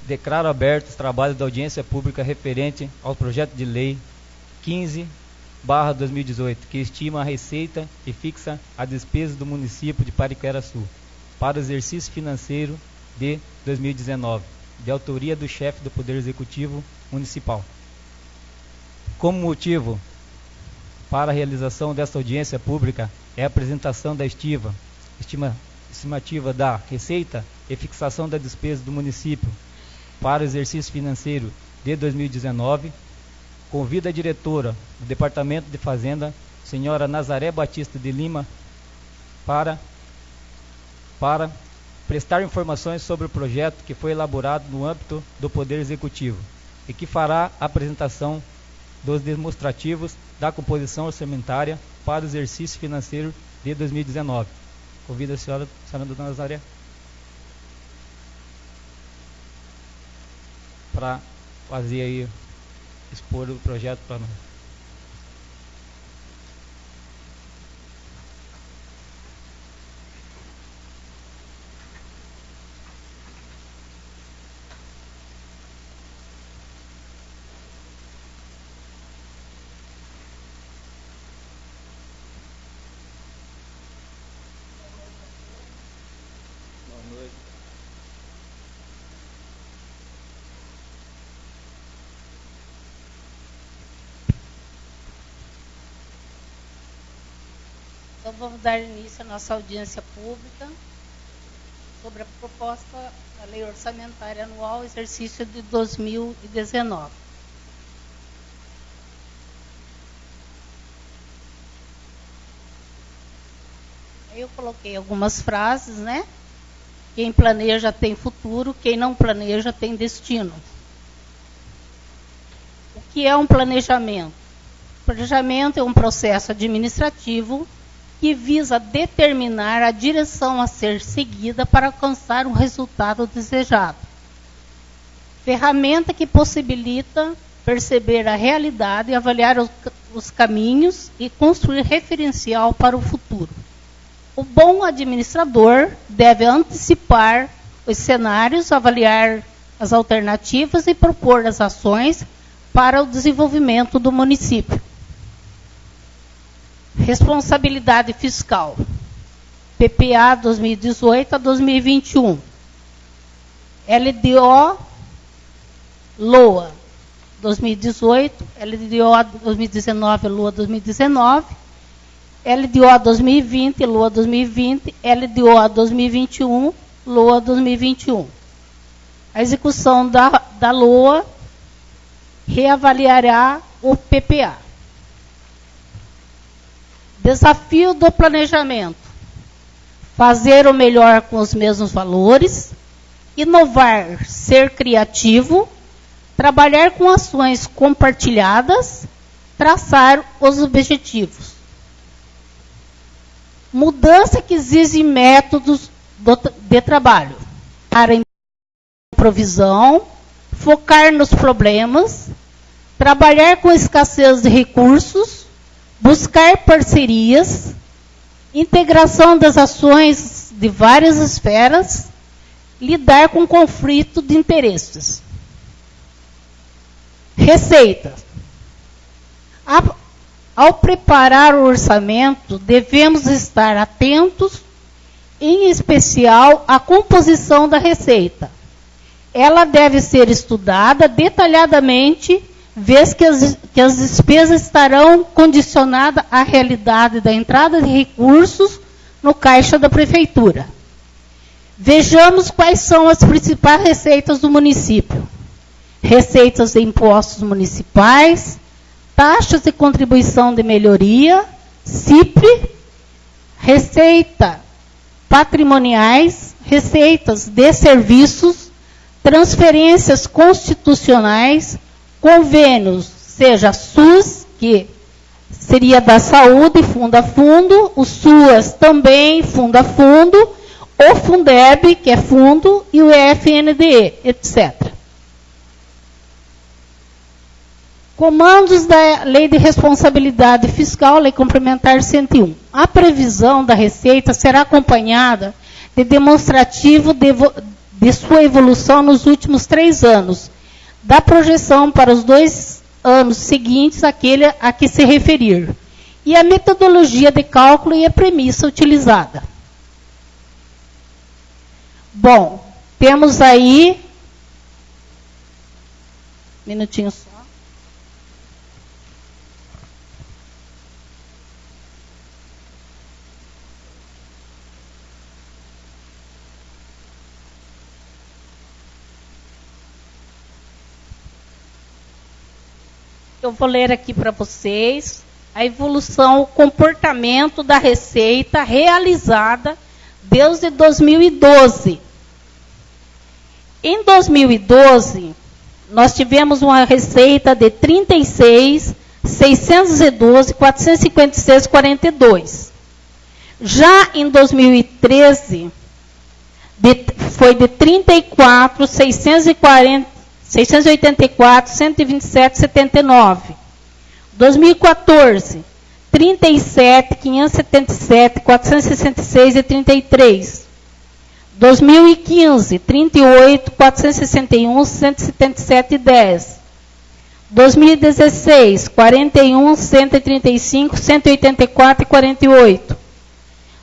declaro abertos os trabalhos da audiência pública referente ao projeto de lei 15/2018, que estima a receita e fixa a despesa do município de Pariquera-Sul para o exercício financeiro de 2019, de autoria do chefe do Poder Executivo Municipal. Como motivo para a realização desta audiência pública é a apresentação da estimativa da receita e fixação da despesa do município para o exercício financeiro de 2019, convido a diretora do Departamento de Fazenda, senhora Nazaré Batista de Lima, para prestar informações sobre o projeto que foi elaborado no âmbito do Poder Executivo e que fará a apresentação dos demonstrativos da composição orçamentária para o exercício financeiro de 2019. Convido a senhora dona Nazaré, para fazer aí, expor o projeto para nós. Então, vamos dar início à nossa audiência pública sobre a proposta da Lei Orçamentária Anual, exercício de 2019. Eu coloquei algumas frases, né? Quem planeja tem futuro, quem não planeja tem destino. O que é um planejamento? O planejamento é um processo administrativo que visa determinar a direção a ser seguida para alcançar um resultado desejado. Ferramenta que possibilita perceber a realidade e avaliar os caminhos e construir referencial para o futuro. O bom administrador deve antecipar os cenários, avaliar as alternativas e propor as ações para o desenvolvimento do município. Responsabilidade fiscal, PPA 2018 a 2021, LDO LOA 2018, LDO 2019 LOA 2019, LDO 2020 LOA 2020, LDO 2021 LOA 2021. A execução da LOA reavaliará o PPA. Desafio do planejamento: fazer o melhor com os mesmos valores, inovar, ser criativo, trabalhar com ações compartilhadas, traçar os objetivos. Mudança que exige métodos de trabalho. Para improvisão, focar nos problemas, trabalhar com escassez de recursos, buscar parcerias, integração das ações de várias esferas, lidar com conflito de interesses. Receita. Ao preparar o orçamento, devemos estar atentos, em especial, à composição da receita. Ela deve ser estudada detalhadamente, vez que as despesas estarão condicionadas à realidade da entrada de recursos no caixa da prefeitura. Vejamos quais são as principais receitas do município. Receitas de impostos municipais, taxas de contribuição de melhoria, CIPRE, receita patrimoniais, receitas de serviços, transferências constitucionais, convênios, seja SUS, que seria da saúde, fundo a fundo, o SUAS também, fundo a fundo, o Fundeb, que é fundo, e o FNDE, etc. Comandos da Lei de Responsabilidade Fiscal, Lei Complementar 101. A previsão da receita será acompanhada de demonstrativo de sua evolução nos últimos 3 anos, da projeção para os 2 anos seguintes, aquele a que se referir, e a metodologia de cálculo e a premissa utilizada. Bom, temos aí, minutinho só. Eu vou ler aqui para vocês a evolução, o comportamento da receita realizada desde 2012. Em 2012, nós tivemos uma receita de 36.612.456,42. Já em 2013, foi de 34.684.127,79. 2014, 37.577.466,33. 2015, 38.461.177,10. 2016, 41.135.184,48.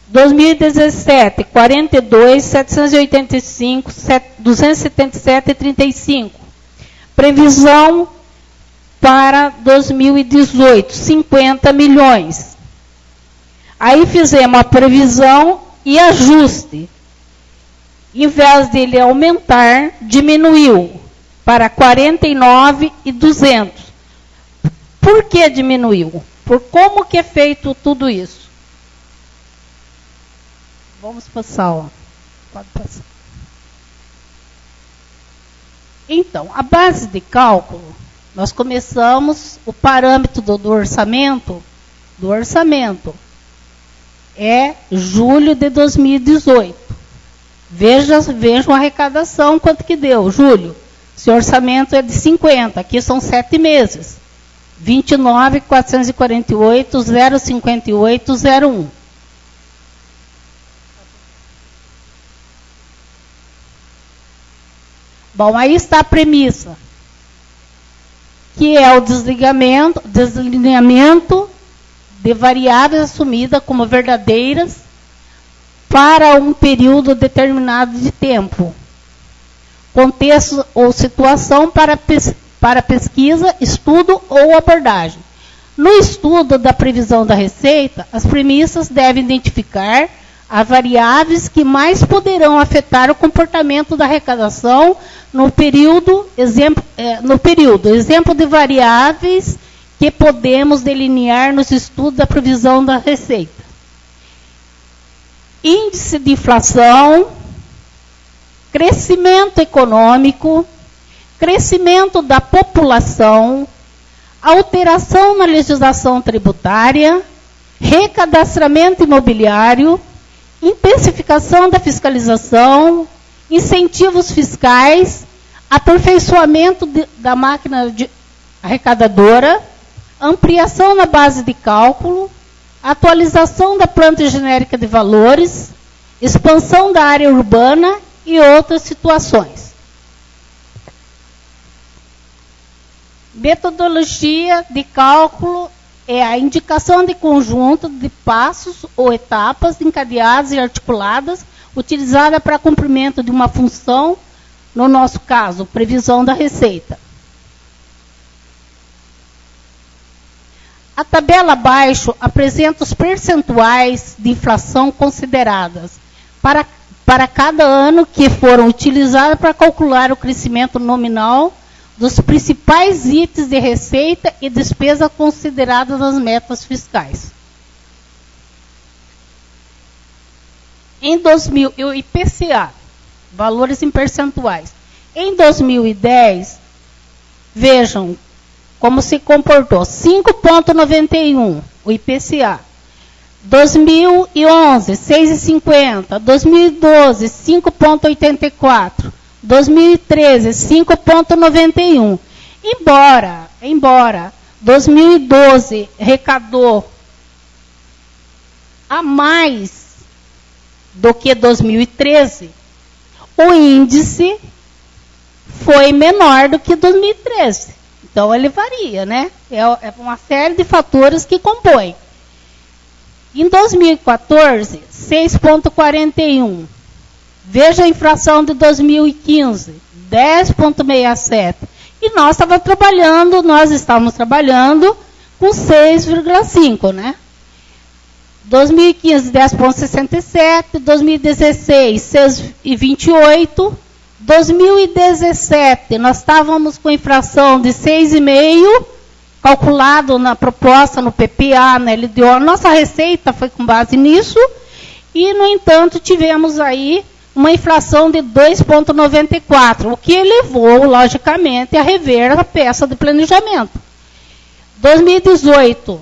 2017, 42.785.277,35. Previsão para 2018, 50 milhões. Aí fizemos a previsão e ajuste. Em vez de ele aumentar, diminuiu para 49.200. Por que diminuiu? Por como que é feito tudo isso? Vamos passar, ó. Pode passar. Então, a base de cálculo, nós começamos o parâmetro do orçamento. É julho de 2018. Vejam a arrecadação, quanto que deu, julho. Se o orçamento é de 50, aqui são 7 meses. 29.448.058.01. Bom, aí está a premissa, que é o deslineamento de variáveis assumidas como verdadeiras para um período determinado de tempo. Contexto ou situação para pesquisa, estudo ou abordagem. No estudo da previsão da receita, as premissas devem identificar as variáveis que mais poderão afetar o comportamento da arrecadação no período, exemplo de variáveis que podemos delinear nos estudos da previsão da receita. Índice de inflação, crescimento econômico, crescimento da população, alteração na legislação tributária, recadastramento imobiliário, intensificação da fiscalização, incentivos fiscais, aperfeiçoamento da máquina arrecadadora, ampliação na base de cálculo, atualização da planta genérica de valores, expansão da área urbana e outras situações. Metodologia de cálculo é a indicação de conjunto de passos ou etapas encadeadas e articuladas, utilizada para cumprimento de uma função, no nosso caso, previsão da receita. A tabela abaixo apresenta os percentuais de inflação consideradas para cada ano que foram utilizados para calcular o crescimento nominal dos principais itens de receita e despesa consideradas nas metas fiscais. Em 2000, o IPCA, valores em percentuais. Em 2010, vejam como se comportou. 5,91 o IPCA. 2011, 6,50. 2012, 5,84. 2013, 5,91. Embora 2012 arrecadou a mais do que 2013, o índice foi menor do que 2013. Então, ele varia, né? É uma série de fatores que compõem. Em 2014, 6,41. Veja a inflação de 2015, 10,67. E nós estávamos trabalhando com 6,5, né? 2015, 10,67. 2016, 6,28. 2017, nós estávamos com inflação de 6,5%, calculado na proposta, no PPA, na LDO. Nossa receita foi com base nisso. E, no entanto, tivemos aí uma inflação de 2,94%, o que elevou, logicamente, a rever a peça de planejamento. 2018,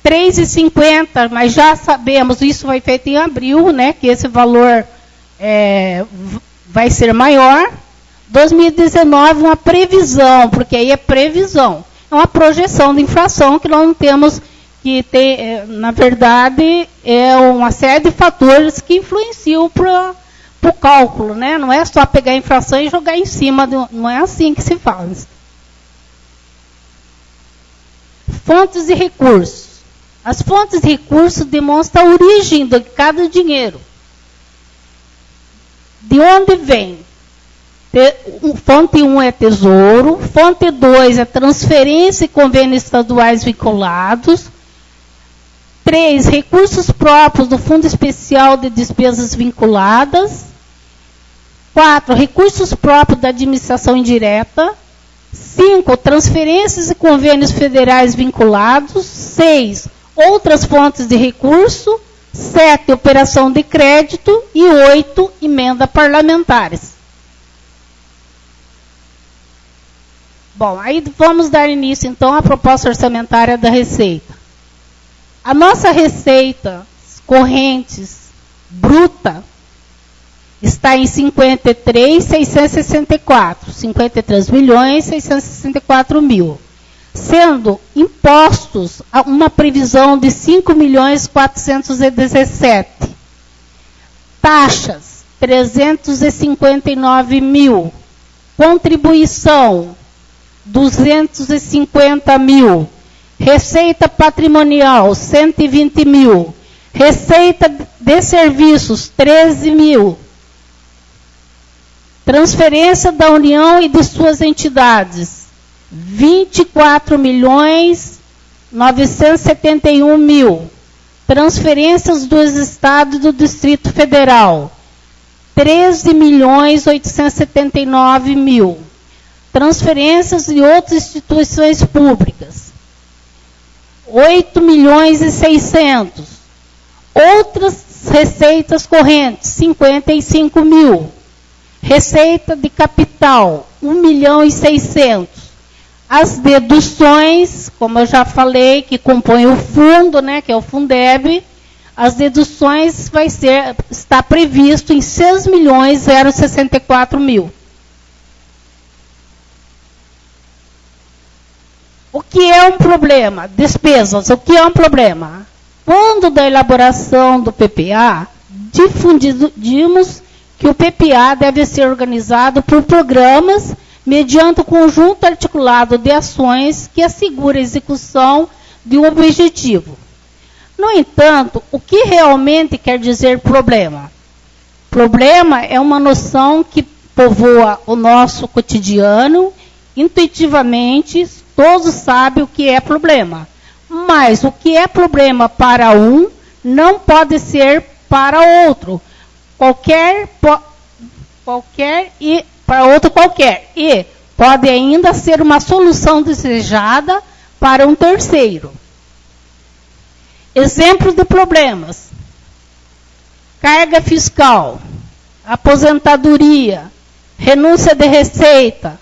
3,50%, mas já sabemos, isso foi feito em abril, né, que esse valor vai ser maior. 2019, uma previsão, porque aí é previsão, é uma projeção de inflação que nós não temos, que tem, na verdade, é uma série de fatores que influenciam para o cálculo, né? Não é só pegar a inflação e jogar em cima, não é assim que se faz. Fontes e recursos. As fontes de recursos demonstram a origem de cada dinheiro. De onde vem? Fonte 1 é tesouro, fonte 2 é transferência e convênios estaduais vinculados. 3, recursos próprios do Fundo Especial de Despesas Vinculadas. 4, recursos próprios da administração indireta. 5, transferências e convênios federais vinculados. 6, outras fontes de recurso. 7, operação de crédito. E 8, emenda parlamentares. Bom, aí vamos dar início, então, à proposta orçamentária da Receita. A nossa receita correntes bruta está em 53.664 mil, sendo impostos uma previsão de 5.417. Taxas, 359 mil. Contribuição, 250 mil. Receita patrimonial, 120 mil. Receita de serviços, 13 mil. Transferência da União e de suas entidades, 24.971 mil. Transferências dos estados e do Distrito Federal, 13.879 mil. Transferências de outras instituições públicas, 8.600.000. Outras receitas correntes, 55 mil. Receita de capital, 1.600.000. As deduções, como eu já falei, que compõem o fundo, né, que é o Fundeb, as deduções está previsto em 6.064.000. O que é um problema? Despesas, o que é um problema? Quando da elaboração do PPA, difundimos que o PPA deve ser organizado por programas mediante o conjunto articulado de ações que assegura a execução de um objetivo. No entanto, o que realmente quer dizer problema? Problema é uma noção que povoa o nosso cotidiano, intuitivamente. Todos sabem o que é problema. Mas o que é problema para um não pode ser para outro. Qualquer e para outro qualquer. E pode ainda ser uma solução desejada para um terceiro. Exemplos de problemas: carga fiscal, aposentadoria, renúncia de receita,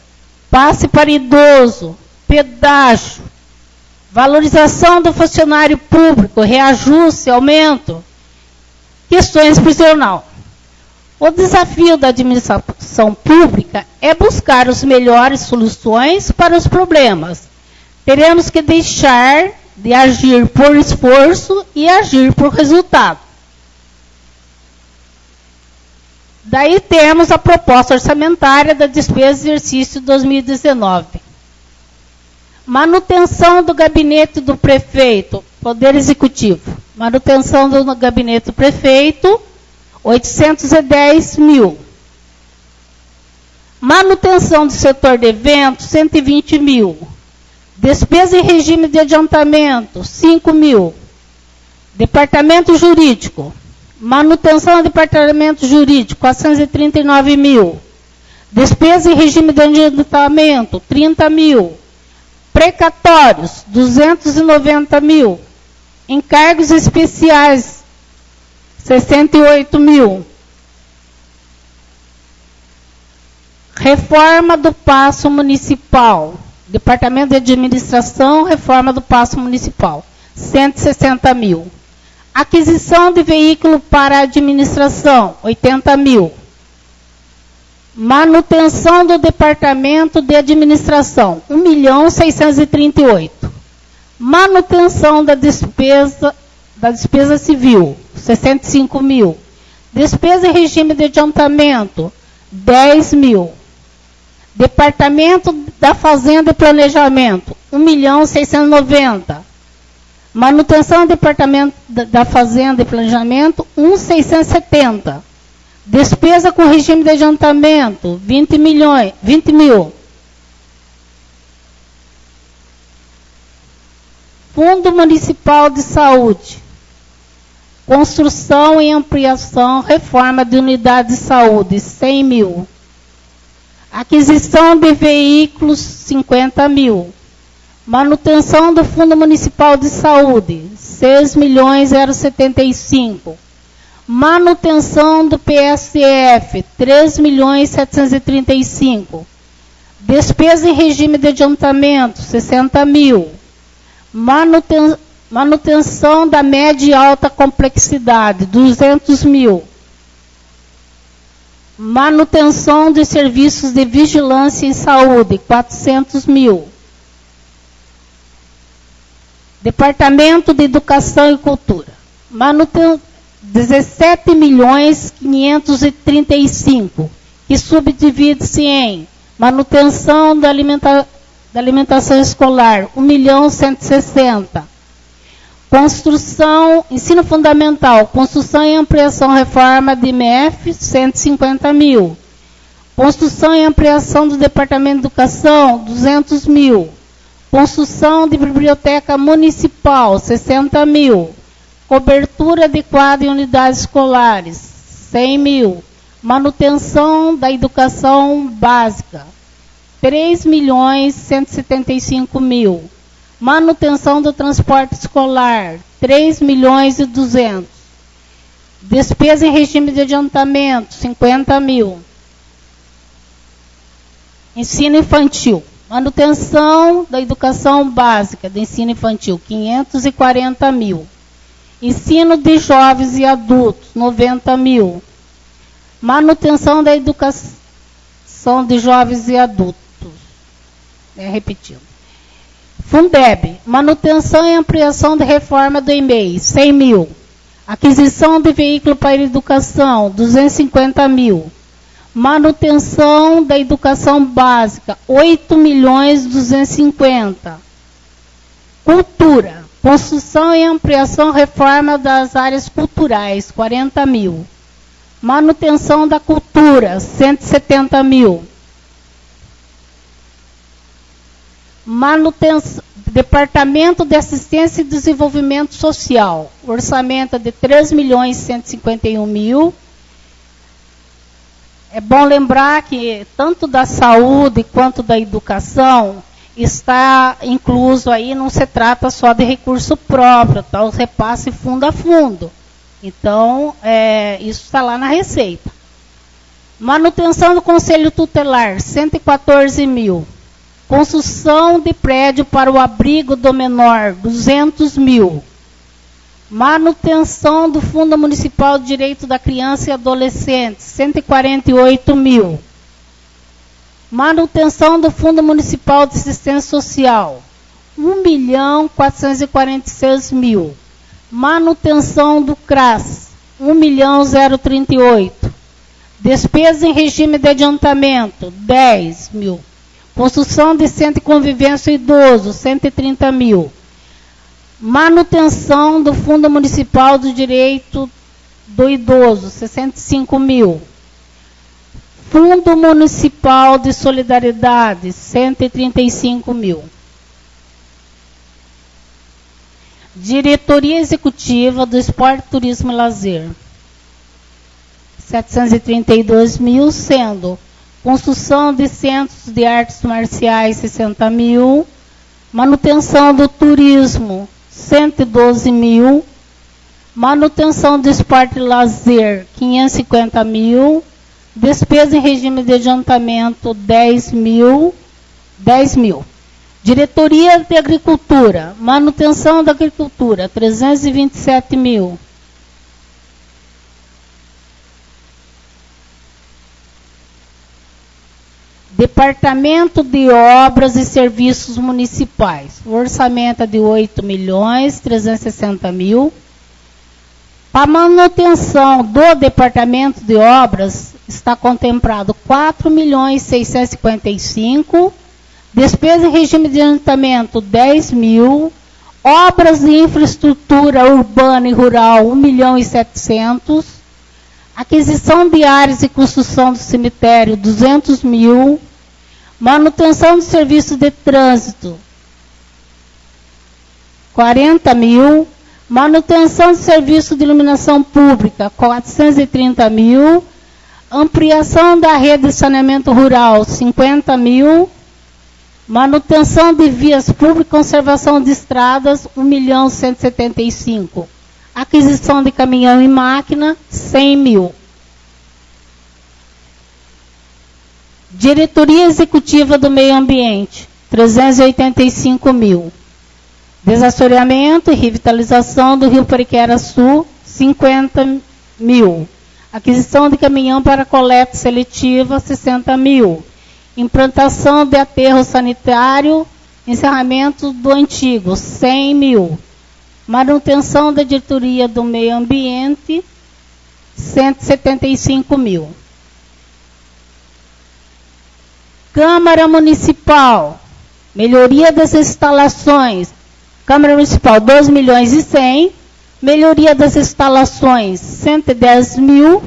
passe para idoso, pedágio, valorização do funcionário público, reajuste, aumento, questões prisional. O desafio da administração pública é buscar as melhores soluções para os problemas. Teremos que deixar de agir por esforço e agir por resultado. Daí temos a proposta orçamentária da despesa de exercício 2019. Manutenção do gabinete do prefeito, Poder Executivo. Manutenção do gabinete do prefeito, 810 mil. Manutenção do setor de eventos, 120 mil. Despesa em regime de adiantamento, 5 mil. Departamento jurídico. Manutenção do departamento jurídico, 439 mil. Despesa em regime de adiantamento, 30 mil. Precatórios, 290 mil. Encargos especiais, 68 mil. Reforma do Paço Municipal. Departamento de Administração, reforma do Paço Municipal, 160 mil. Aquisição de veículo para administração, 80 mil. Manutenção do Departamento de Administração, 1.638.000. Manutenção da despesa civil, 65 mil. Despesa em regime de adiantamento, 10 mil. Departamento da Fazenda e Planejamento, 1.690.000. Manutenção do Departamento da Fazenda e Planejamento, 1.670. Despesa com regime de adiantamento, 20 mil. Fundo Municipal de Saúde. Construção e ampliação, reforma de unidade de saúde, 100 mil. Aquisição de veículos, 50 mil. Manutenção do Fundo Municipal de Saúde, 6.075. Manutenção do PSF, 3.735. Despesa em regime de adiantamento, 60 mil. Manutenção da média e alta complexidade, 200 mil. Manutenção de serviços de vigilância em saúde, 400 mil. Departamento de Educação e Cultura. 17.535.000, que subdivide-se em manutenção da alimentação escolar, 1.160.000. Construção, ensino fundamental, construção e ampliação, reforma de MEF, 150 mil. Construção e ampliação do Departamento de Educação, 200 mil. Construção de biblioteca municipal, 60 mil. Cobertura adequada em unidades escolares, 100 mil. Manutenção da educação básica, 3.175.000. Manutenção do transporte escolar, 3.200.000. Despesa em regime de adiantamento, 50 mil. Ensino infantil. Manutenção da educação básica do ensino infantil, 540 mil. Ensino de jovens e adultos, 90 mil. Manutenção da educação de jovens e adultos. Repetindo. Fundeb, manutenção e ampliação de reforma do EMEI, 100 mil. Aquisição de veículo para educação, 250 mil. Manutenção da educação básica, 8.250.000. Cultura, construção e ampliação, reforma das áreas culturais, 40 mil. Manutenção da cultura, 170 mil. Manutenção, Departamento de Assistência e Desenvolvimento Social, orçamento de 3.151.000. É bom lembrar que tanto da saúde quanto da educação está incluso aí, não se trata só de recurso próprio, tá? O repasse fundo a fundo. Então, isso está lá na Receita. Manutenção do Conselho Tutelar, 114 mil. Construção de prédio para o abrigo do menor, 200 mil. Manutenção do Fundo Municipal de Direito da Criança e Adolescente, 148 mil. Manutenção do Fundo Municipal de Assistência Social, 1.446.000. Manutenção do CRAS, 1.038. Despesas em regime de adiantamento, 10 mil. Construção de centro de convivência idoso, 130 mil. Manutenção do Fundo Municipal do Direito do Idoso, 65 mil. Fundo Municipal de Solidariedade, 135 mil. Diretoria Executiva do Esporte, Turismo e Lazer, 732 mil, sendo construção de centros de artes marciais, 60 mil, manutenção do turismo, 112 mil, manutenção do esporte e lazer, 550 mil, despesa em regime de adiantamento, 10 mil. Diretoria de Agricultura, manutenção da agricultura, 327 mil. Departamento de Obras e Serviços Municipais. O orçamento é de 8.360 mil. Para manutenção do Departamento de Obras, está contemplado 4.655.000. Despesa em regime de adiantamento, 10 mil. Obras de infraestrutura urbana e rural, 1.700.000. Aquisição de áreas e construção do cemitério, 200 mil. Manutenção de serviços de trânsito, 40 mil. Manutenção de serviço de iluminação pública, 430 mil. Ampliação da rede de saneamento rural, 50 mil. Manutenção de vias públicas e conservação de estradas, 1.175.000. Aquisição de caminhão e máquina, 100 mil. Diretoria Executiva do Meio Ambiente, 385 mil. Desassoreamento e revitalização do Rio Pariquera-Sul, 50 mil. Aquisição de caminhão para coleta seletiva, 60 mil. Implantação de aterro sanitário, encerramento do antigo, 100 mil. Manutenção da diretoria do meio ambiente, 175 mil. Câmara Municipal, melhoria das instalações. Câmara Municipal, 2.100.000. Melhoria das instalações, 110 mil.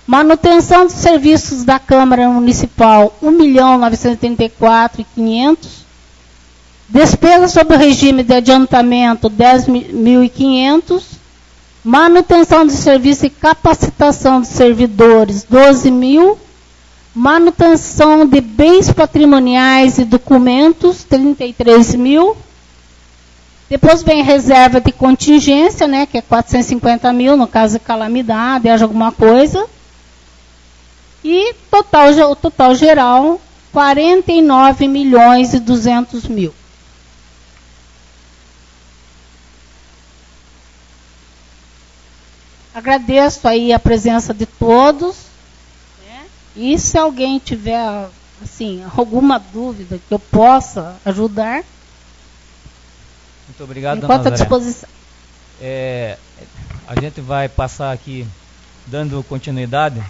Manutenção dos serviços da Câmara Municipal, 1.934.500. Despesa sobre o regime de adiantamento, 10.500. Manutenção de serviço e capacitação de servidores, 12 mil. Manutenção de bens patrimoniais e documentos, 33 mil. Depois vem reserva de contingência, né, que é 450 mil, no caso de calamidade, haja alguma coisa. E o total geral, 49.200.000. Agradeço aí a presença de todos. Né? E se alguém tiver, assim, alguma dúvida que eu possa ajudar, muito obrigado, enquanto dona à disposição. A gente vai passar aqui, dando continuidade,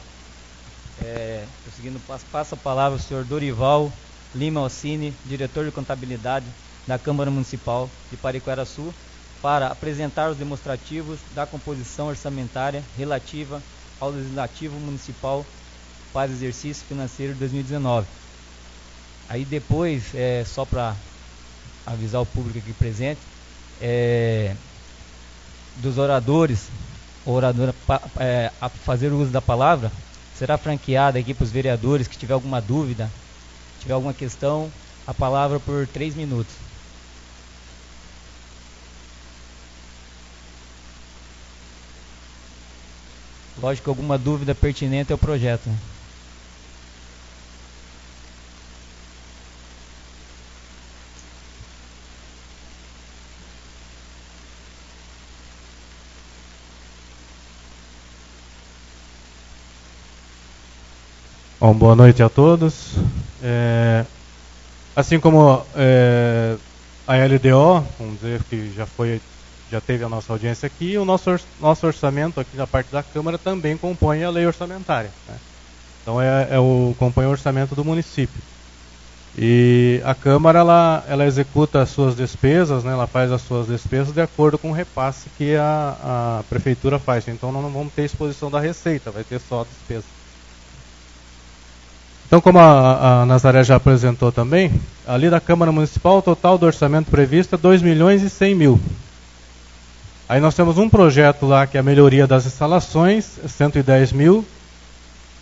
conseguindo, passa a palavra ao senhor Dorival Lima Ossini, diretor de contabilidade da Câmara Municipal de Pariquera-Sul, para apresentar os demonstrativos da composição orçamentária relativa ao Legislativo Municipal para exercício financeiro de 2019. Aí depois, só para avisar o público aqui presente, dos oradores, o orador a fazer o uso da palavra, será franqueada aqui para os vereadores que tiver alguma dúvida, tiver alguma questão, a palavra por 3 minutos. Lógico que alguma dúvida pertinente ao projeto. Né? Bom, boa noite a todos. Assim como a LDO, vamos dizer que já teve a nossa audiência aqui, o nosso orçamento aqui na parte da Câmara também compõe a lei orçamentária. Né? Então compõe o orçamento do município. E a Câmara ela executa as suas despesas, né, ela faz as suas despesas de acordo com o repasse que a Prefeitura faz. Então não vamos ter exposição da receita, vai ter só a despesa. Então, como a Nazaré já apresentou também, ali da Câmara Municipal, o total do orçamento previsto é 2.100.000. Aí nós temos um projeto lá que é a melhoria das instalações, 110.000,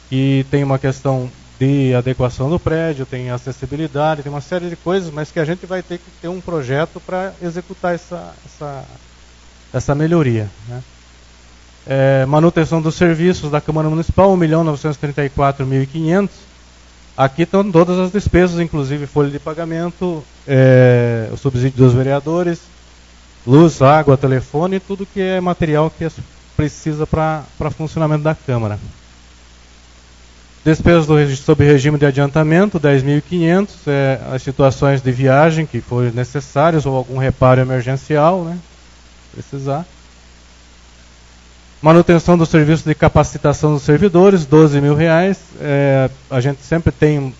que tem uma questão de adequação do prédio, tem acessibilidade, tem uma série de coisas, mas que a gente vai ter que ter um projeto para executar essa melhoria, né? Manutenção dos serviços da Câmara Municipal, 1.934.500. Aqui estão todas as despesas, inclusive folha de pagamento, o subsídio dos vereadores, luz, água, telefone, tudo que é material que precisa para funcionamento da Câmara. Despesas sob regime de adiantamento, 10.500, as situações de viagem que forem necessárias ou algum reparo emergencial, né, precisar. Manutenção do serviço de capacitação dos servidores, R$12.000. A gente sempre tem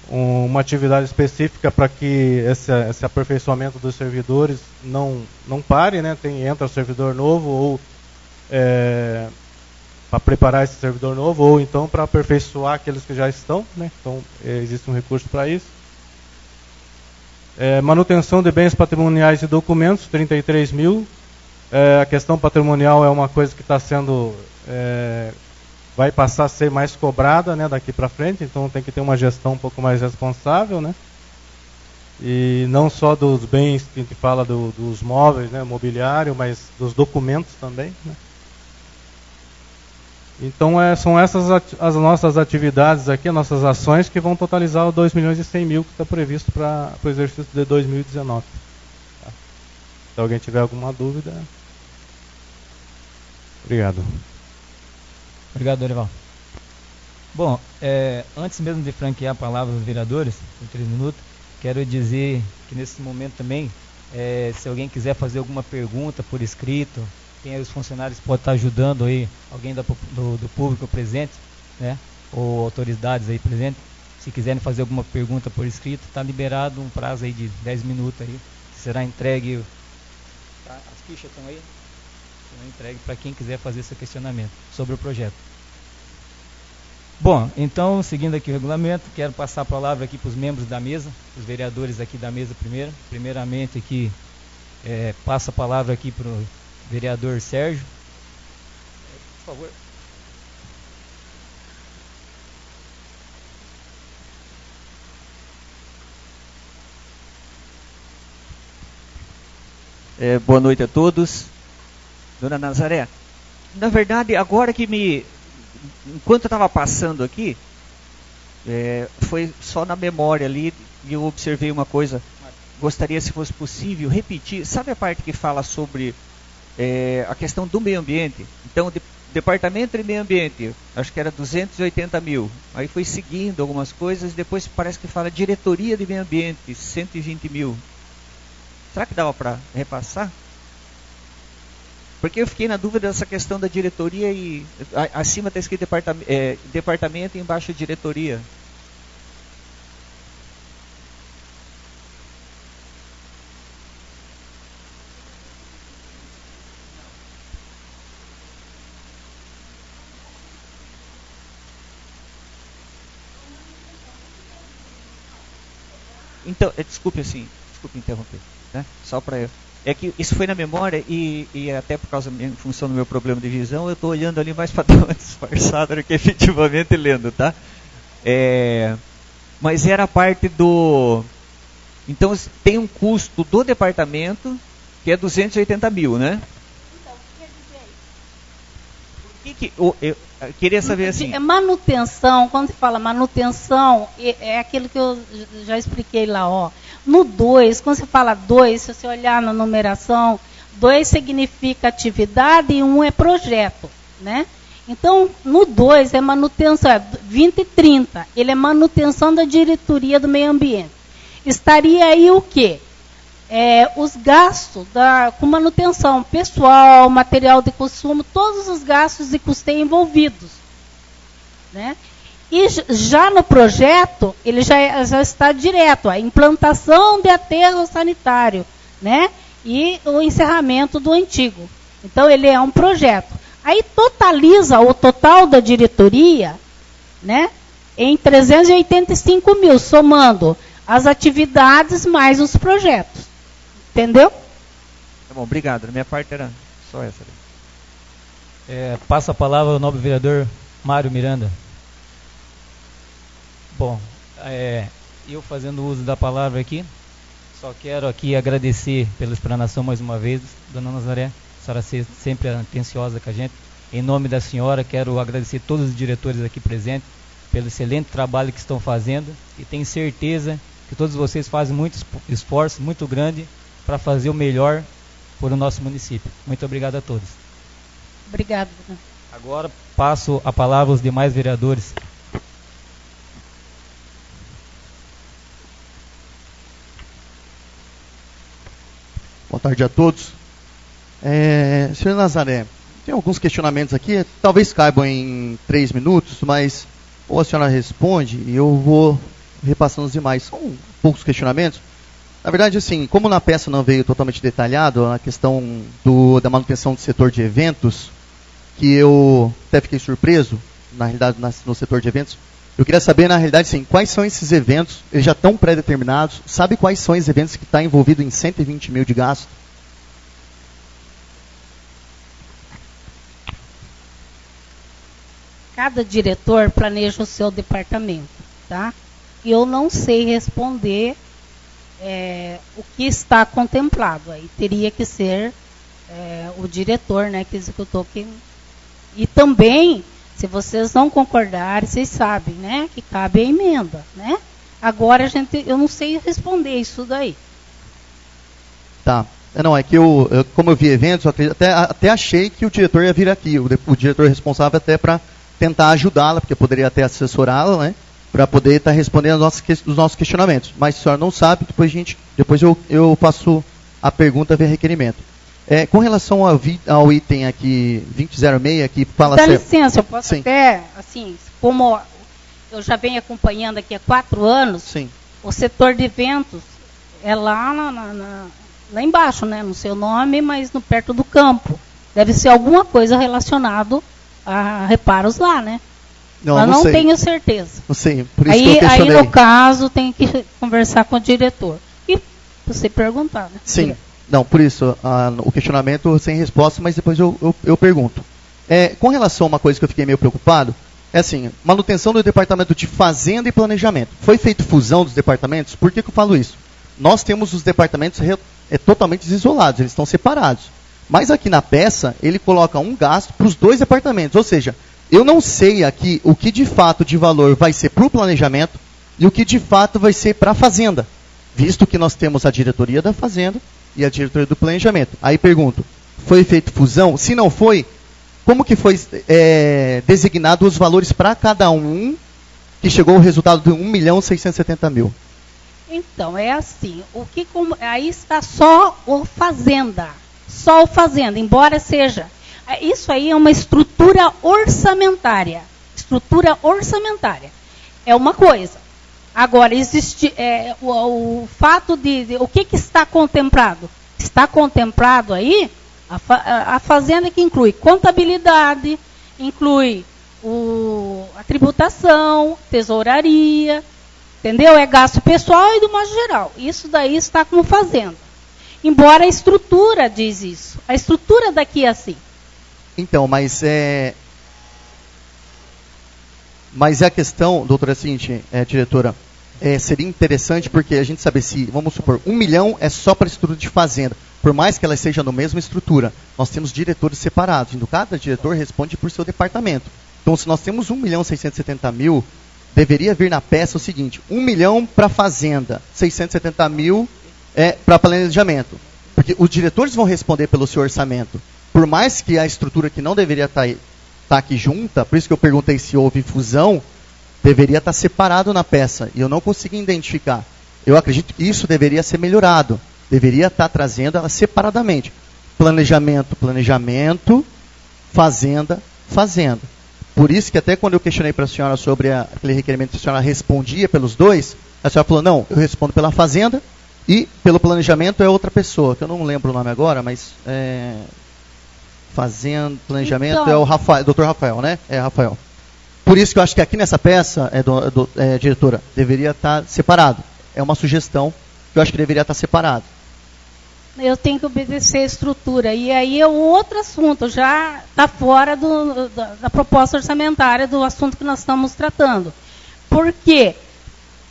uma atividade específica para que esse aperfeiçoamento dos servidores não pare, né? Entra servidor novo ou para preparar esse servidor novo ou então para aperfeiçoar aqueles que já estão, né? Então existe um recurso para isso. Manutenção de bens patrimoniais e documentos, 33.000. A questão patrimonial é uma coisa que está sendo, vai passar a ser mais cobrada, né, daqui para frente, então tem que ter uma gestão um pouco mais responsável, né? E não só dos bens que a gente fala dos móveis, né, mobiliário, mas dos documentos também, né? Então são essas as nossas atividades aqui, as nossas ações que vão totalizar os 2.100.000 que está previsto para o exercício de 2019. Tá? Se alguém tiver alguma dúvida. Obrigado. Obrigado, Dorival. Bom, antes mesmo de franquear a palavra aos vereadores, por 3 minutos, quero dizer que nesse momento também, se alguém quiser fazer alguma pergunta por escrito, tem aí os funcionários que podem estar ajudando aí, alguém do público presente, né, ou autoridades aí presentes, se quiserem fazer alguma pergunta por escrito, está liberado um prazo aí de 10 minutos aí, será entregue, tá? As fichas estão aí, será entregue para quem quiser fazer seu questionamento sobre o projeto. Bom, então, seguindo aqui o regulamento, quero passar a palavra aqui para os membros da mesa, os vereadores aqui da mesa primeiro. Primeiramente aqui, passo a palavra aqui para o vereador Sérgio. Por favor. Boa noite a todos. Dona Nazaré, na verdade, agora que enquanto eu estava passando aqui, foi só na memória ali, e eu observei uma coisa. Gostaria, se fosse possível, repetir. Sabe a parte que fala sobre a questão do meio ambiente? Então, Departamento de Meio Ambiente, acho que era 280.000. Aí foi seguindo algumas coisas, depois parece que fala Diretoria de Meio Ambiente, 120.000. Será que dava para repassar? Porque eu fiquei na dúvida dessa questão da diretoria e acima está escrito departamento e embaixo diretoria. Então, desculpe interromper, né? Só para eu. É que isso foi na memória e até por causa em função do meu problema de visão, eu estou olhando ali mais para dar uma disfarçada do que efetivamente lendo, tá? Mas era a parte do... Então, tem um custo do departamento que é 280.000, né? Então, quer dizer... Eu queria saber assim... Manutenção, quando se fala manutenção, é aquilo que eu já expliquei lá, ó. No 2, quando você fala 2, se você olhar na numeração, 2 significa atividade e 1 é projeto, né? Então, no 2 é manutenção, 2030, ele é manutenção da diretoria do meio ambiente. Estaria aí o quê? Os gastos com manutenção, pessoal, material de consumo, todos os gastos e custos envolvidos. né? E já no projeto, ele já está direto, a implantação de aterro sanitário, né? E o encerramento do antigo. Então, ele é um projeto. Aí totaliza o total da diretoria, né, em 385 mil, somando as atividades mais os projetos. Entendeu? Tá bom, obrigado. Da minha parte era só essa. Passa a palavra ao nobre vereador Mário Miranda. Bom, eu fazendo uso da palavra aqui, só quero aqui agradecer pela explanação mais uma vez, dona Nazaré. A senhora sempre atenciosa com a gente. Em nome da senhora, quero agradecer todos os diretores aqui presentes pelo excelente trabalho que estão fazendo e tenho certeza que todos vocês fazem muito esforço, muito grande, para fazer o melhor por o nosso município. Muito obrigado a todos. Obrigado. Agora passo a palavra aos demais vereadores. Boa tarde a todos. Senhor Nazaré, tem alguns questionamentos aqui, talvez caibam em 3 minutos, mas ou a senhora responde e eu vou repassando os demais. São poucos questionamentos. Na verdade, assim, como na peça não veio totalmente detalhado a questão da manutenção do setor de eventos, que eu até fiquei surpreso, na realidade, no setor de eventos, eu queria saber, na realidade, assim, quais são esses eventos, eles já estão pré-determinados, sabe quais são os eventos que estão envolvidos em 120 mil de gasto? Cada diretor planeja o seu departamento, tá? E eu não sei responder o que está contemplado. Aí teria que ser o diretor, né, que executou. E também, se vocês não concordarem, vocês sabem, né, que cabe a emenda, né? Agora eu não sei responder isso daí. Tá. Não, é que como eu vi eventos, eu até achei que o diretor ia vir aqui, o diretor responsável até para tentar ajudá-la, porque poderia até assessorá-la, né, para poder estar respondendo os nossos questionamentos. Mas se a senhora não sabe, depois eu faço a pergunta via requerimento. Com relação ao item aqui 2006, que fala... Dá licença, eu posso Sim. até, assim, como eu já venho acompanhando aqui há 4 anos, Sim. o setor de eventos é lá, lá embaixo, né, no seu nome, mas perto do campo. Deve ser alguma coisa relacionada a reparos lá, né? Não sei. Tenho certeza. Não sei, por isso que eu Aí, questionei. no caso, tem que conversar com o diretor. E você perguntar, né? Sim, não, por isso, o questionamento sem resposta, mas depois eu pergunto. Com relação a uma coisa que eu fiquei meio preocupado, assim, manutenção do departamento de fazenda e planejamento. Foi feita fusão dos departamentos? Por que eu falo isso? Nós temos os departamentos totalmente isolados, eles estão separados. Mas aqui na peça, ele coloca um gasto para os 2 departamentos. Ou seja, eu não sei aqui o que de fato de valor vai ser para o planejamento e o que de fato vai ser para a fazenda. Visto que nós temos a diretoria da fazenda e a diretoria do planejamento. Aí pergunto, foi feita fusão? Se não foi, como que foi designado os valores para cada um, que chegou ao resultado de 1.670.000? Então, é assim, aí está só o fazenda. Só o fazenda, embora seja... Isso aí é uma estrutura orçamentária. Estrutura orçamentária. É uma coisa. Agora, existe o fato o que está contemplado? Está contemplado aí a fazenda, que inclui contabilidade, inclui a tributação, tesouraria, entendeu? É gasto pessoal e do modo geral. Isso daí está como fazenda. Embora a estrutura diz isso. A estrutura daqui é assim. Então, mas a questão, doutora, é a seguinte, diretora, seria interessante porque a gente saber se, vamos supor, 1 milhão é só para a estrutura de fazenda. Por mais que ela seja na mesma estrutura, nós temos diretores separados. Então, cada diretor responde por seu departamento. Então, se nós temos 1.670.000, deveria vir na peça o seguinte, 1 milhão para fazenda, 670.000 para planejamento. Porque os diretores vão responder pelo seu orçamento. Por mais que a estrutura que não deveria estar aqui junta, por isso que eu perguntei se houve fusão, deveria estar separado na peça. E eu não consegui identificar. Eu acredito que isso deveria ser melhorado. Deveria estar trazendo ela separadamente. Planejamento, planejamento, fazenda, fazenda. Por isso que até quando eu questionei para a senhora sobre aquele requerimento que a senhora respondia pelos dois, a senhora falou, não, eu respondo pela Fazenda e pelo planejamento é outra pessoa, que eu não lembro o nome agora, mas Fazenda, planejamento então, é o Rafael, Dr. Rafael, né? É Rafael. Por isso que eu acho que aqui nessa peça, diretora, deveria estar separado. É uma sugestão que eu acho que deveria estar separado. Eu tenho que obedecer a estrutura. E aí é outro assunto, já está fora da proposta orçamentária do assunto que nós estamos tratando. Por quê?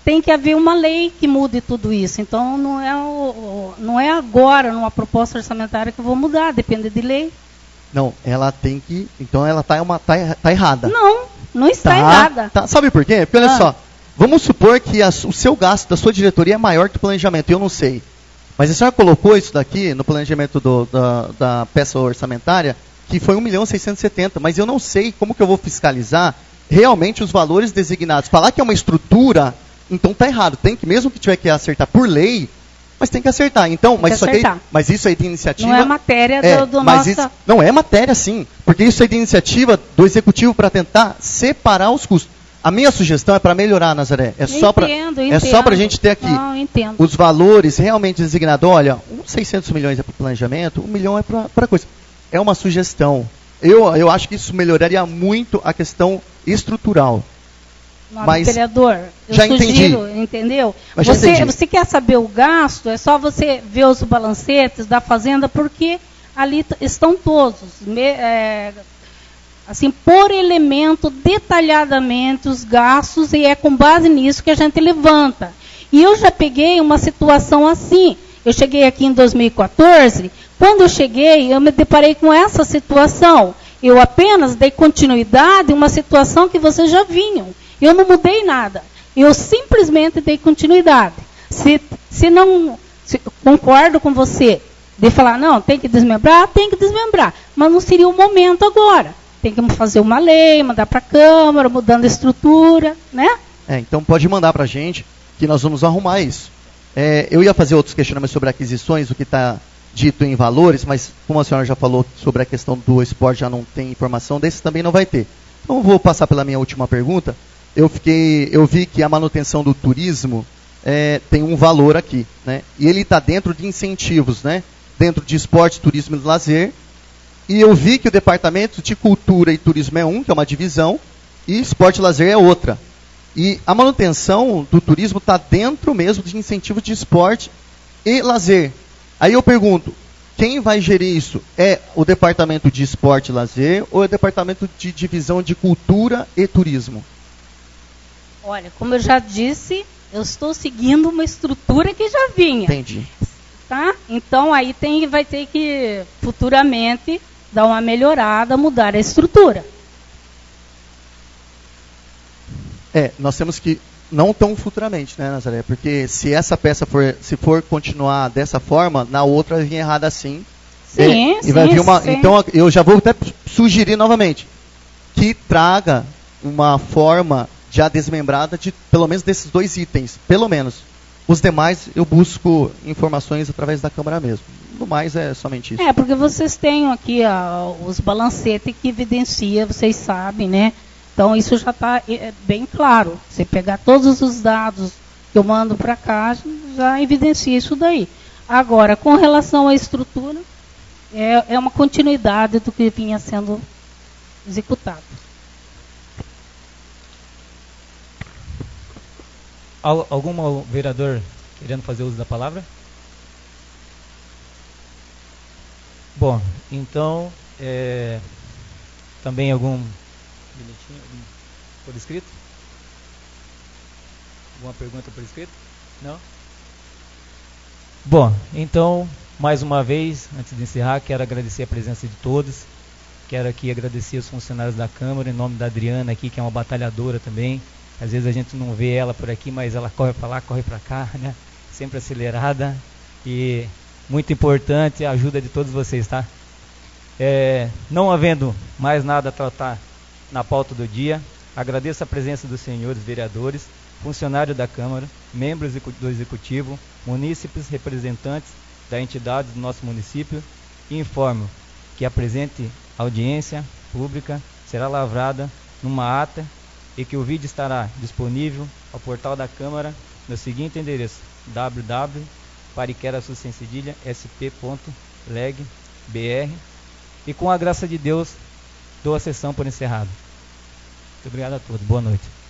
Tem que haver uma lei que mude tudo isso. Então, não é agora, numa proposta orçamentária, que eu vou mudar, depende de lei. Não, ela tem que... Então, ela está errada. Não está errada. Tá. Sabe por quê? Porque, olha só, vamos supor que o seu gasto da sua diretoria é maior que o planejamento, eu não sei. Mas a senhora colocou isso daqui no planejamento da peça orçamentária, que foi 1.670.000, mas eu não sei como que eu vou fiscalizar realmente os valores designados. Falar que é uma estrutura, então está errado. Tem que, mesmo que tiver que acertar por lei, mas tem que acertar. Então, mas isso aí de iniciativa... Não é matéria do mas nosso... Não é matéria, sim. Porque isso aí de iniciativa do executivo para tentar separar os custos. A minha sugestão é para melhorar, Nazaré. É só para a gente ter aqui os valores realmente designados. Olha, 600 milhões é para o planejamento, 1 milhão é para coisa. É uma sugestão. Eu acho que isso melhoraria muito a questão estrutural. Mas, vereador, eu já sugiro, entendi. Entendeu? Mas Você quer saber o gasto, é só você ver os balancetes da Fazenda, porque ali estão todos. Assim, por elemento, detalhadamente, os gastos, e é com base nisso que a gente levanta. E eu já peguei uma situação assim. Eu cheguei aqui em 2014, quando eu cheguei, eu me deparei com essa situação. Eu apenas dei continuidade a uma situação que vocês já vinham. Eu não mudei nada. Eu simplesmente dei continuidade. Concordo com você de falar, não, tem que desmembrar, mas não seria o momento agora. Tem que fazer uma lei, mandar para a Câmara, mudando a estrutura, né? Então pode mandar para a gente, que nós vamos arrumar isso. Eu ia fazer outros questionamentos sobre aquisições, o que está dito em valores, mas como a senhora já falou sobre a questão do esporte, já não tem informação, desses também não vai ter. Então vou passar pela minha última pergunta. Eu vi que a manutenção do turismo tem um valor aqui, né? E ele está dentro de incentivos, né? Dentro de esporte, turismo e lazer. E eu vi que o departamento de cultura e turismo é um, que é uma divisão, e esporte e lazer é outra. E a manutenção do turismo está dentro mesmo de incentivos de esporte e lazer. Aí eu pergunto, quem vai gerir isso? É o departamento de esporte e lazer ou é o departamento de divisão de cultura e turismo? Olha, como eu já disse, eu estou seguindo uma estrutura que já vinha. Entendi. Tá? Então aí vai ter que futuramente dar uma melhorada, mudar a estrutura. Nós temos que, não tão futuramente, né, Nazaré? Porque se essa peça for continuar dessa forma, na outra vai vir errada assim. Sim, e vai vir Então eu já vou até sugerir novamente que traga uma forma já desmembrada de pelo menos desses dois itens, pelo menos. Os demais eu busco informações através da Câmara mesmo. No mais é somente isso. Porque vocês têm aqui os balancetes que evidencia, vocês sabem, né? Então isso já está bem claro. Você pegar todos os dados que eu mando para cá, já evidencia isso daí. Agora, com relação à estrutura, é uma continuidade do que vinha sendo executado. Algum vereador querendo fazer uso da palavra? Bom, então, também algum bilhetinho por escrito? Alguma pergunta por escrito? Não? Bom, então, mais uma vez, antes de encerrar, quero agradecer a presença de todos. Quero aqui agradecer os funcionários da Câmara, em nome da Adriana aqui, que é uma batalhadora também. Às vezes a gente não vê ela por aqui, mas ela corre para lá, corre para cá, né? Sempre acelerada. E muito importante a ajuda de todos vocês, tá? Não havendo mais nada a tratar na pauta do dia, agradeço a presença dos senhores vereadores, funcionários da Câmara, membros do Executivo, munícipes, representantes da entidade do nosso município e informo que a presente audiência pública será lavrada numa ata e que o vídeo estará disponível ao portal da Câmara no seguinte endereço: www.pariquera-sp.leg.br. E com a graça de Deus, dou a sessão por encerrada. Muito obrigado a todos. Boa noite.